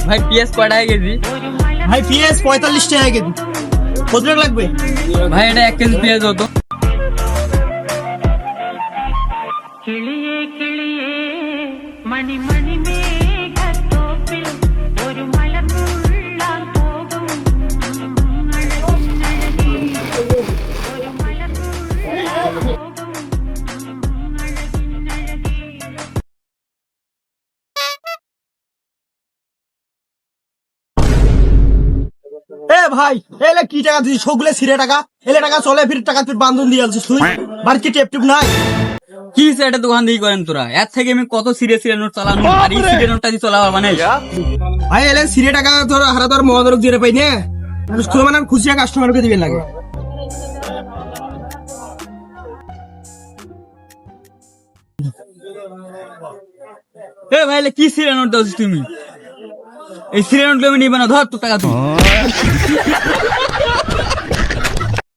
ভাই পিএস কয়টায় কেজি? ভাই পিএস 45 টাকা কেজি। কত টাকা লাগবে? ভাই এটা 1 কেজি পেঁয়াজ হতো। এ ভাই এলে কি টাকা দিছিস? সবগুলো ছিঁড়ে টাকা। এলে টাকা চলে ফির টাকা তুই বান্ধন দিয়ে আলছিস তুই। বাড়িতে টেপ টেপ নাই। কি একটা দোকান দিয়ে করেন তোরা? এর থেকে আমি কত সিরিয়াস নোট চালানো, আর এই সিরিয়াস নোটটা দিয়ে চলা মানে ভাই এলে ছিঁড়ে টাকা ধর হারা ধর মহাদরক দিয়ে পাই না। শুধু মানে খুশিয়া কাস্টমারকে দিবেন লাগে। এ ভাই এলে কি সিরিয়াস নোট দাও তুমি? এই সিরিয়াস নোট আমি নিবে না, ধর তোর টাকা তুই।